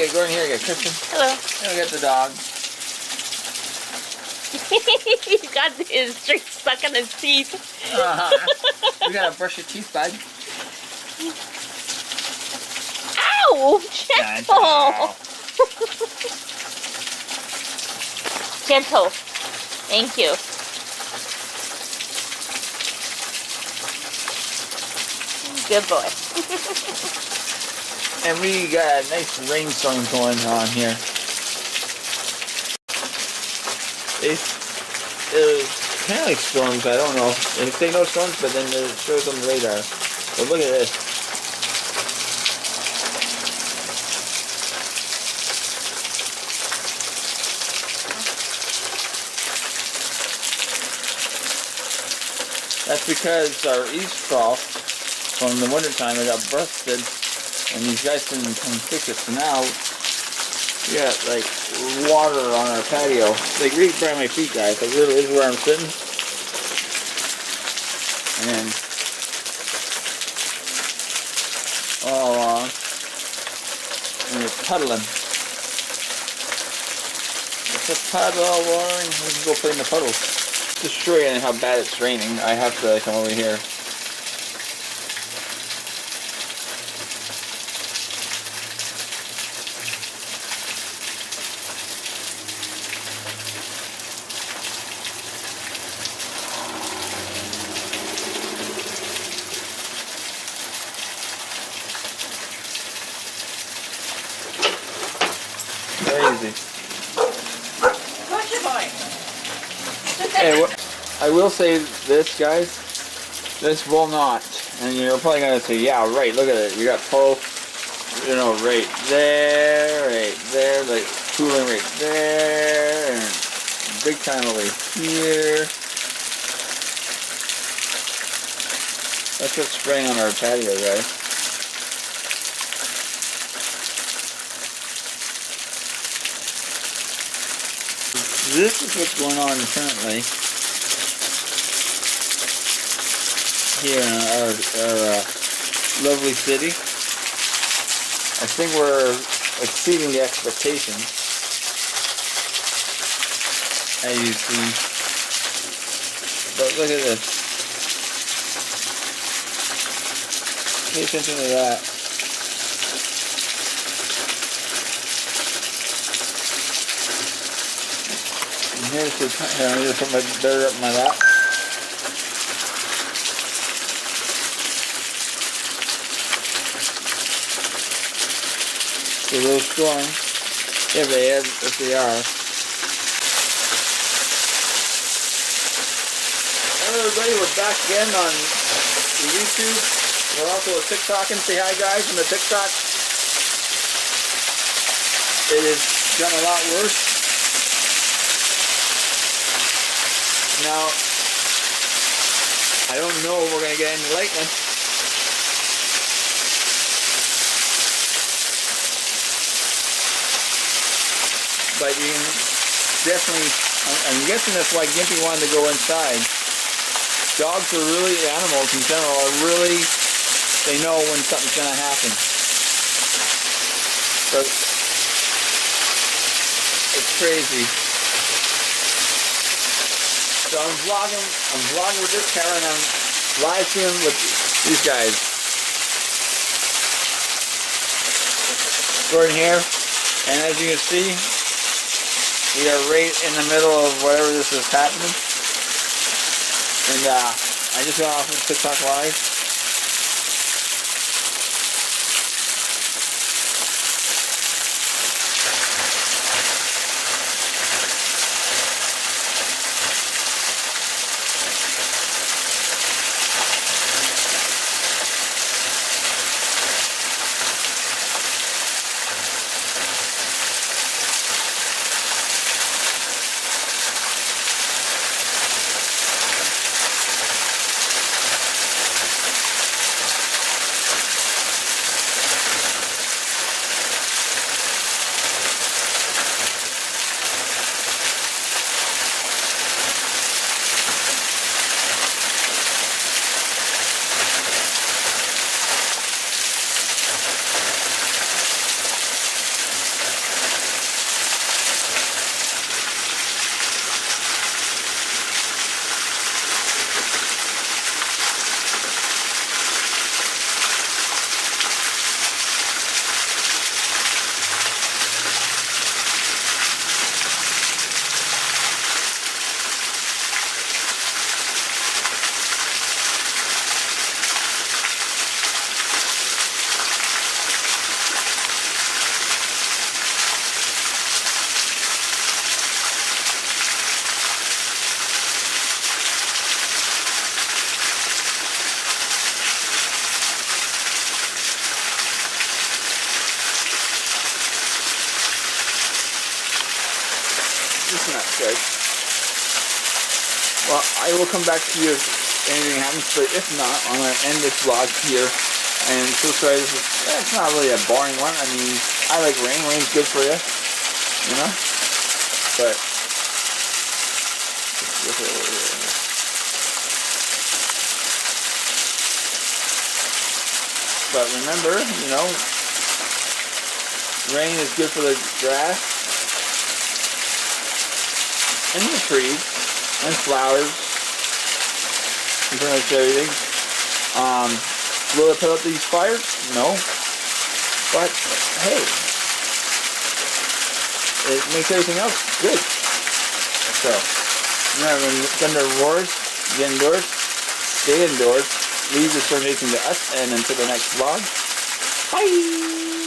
Okay, go in here. Get Kristen. Hello. And we got the dog. He's got his string stuck in his teeth. We gotta brush your teeth, bud. Ow! Gentle! Gentle. Thank you. Good boy. And we got a nice rainstorm going on here. It's kind of like storms, I don't know. They say no storms, but then it shows on the radar. But look at this. That's because our eavestrough from the wintertime it got busted, and these guys didn't come fix it. So now we got like water on our patio. Like right by my feet, guys. Like literally this is where I'm sitting, and all along, and it's puddling. It's a puddle, Warren. We can go play in the puddles. Just to show you how bad it's raining, I have to come over here. Crazy. Hey, I will say this, guys. This will not, and you're probably gonna say, "Yeah, right. Look at it. You got puddle, you know, right there, like cooling right there, and big time over here." That's what's spraying on our patio, guys. This is what's going on currently here in our lovely city. I think we're exceeding the expectations, as you see. But look at this. Pay attention to that. Here's the here, I'm going to put my dirt up my lap. So those storms, if they are. Hello everybody, we're back again on the YouTube. We're also a TikTok, and say hi guys on the TikTok. It has gotten a lot worse. Now, I don't know if we're going to get any lightning. But you can definitely, I'm guessing that's why Gimpy wanted to go inside. Dogs are really, animals in general are really, they know when something's going to happen. So, it's crazy. So I'm vlogging with this camera, and I'm live streaming with these guys. We're in here, and as you can see, we are right in the middle of whatever this is happening. And I just got off of TikTok Live. I will come back to you if anything happens, but if not, I'm going to end this vlog here. And so sorry, it's not really a boring one. I mean, I like rain. Rain's good for you, you know? But, remember, you know, rain is good for the grass and the trees and flowers and pretty much everything. Will it put out these fires? No. But hey, it makes everything else good. So remember, when thunder roars, get indoors, stay indoors, leave the storm to us, and until the next vlog, bye!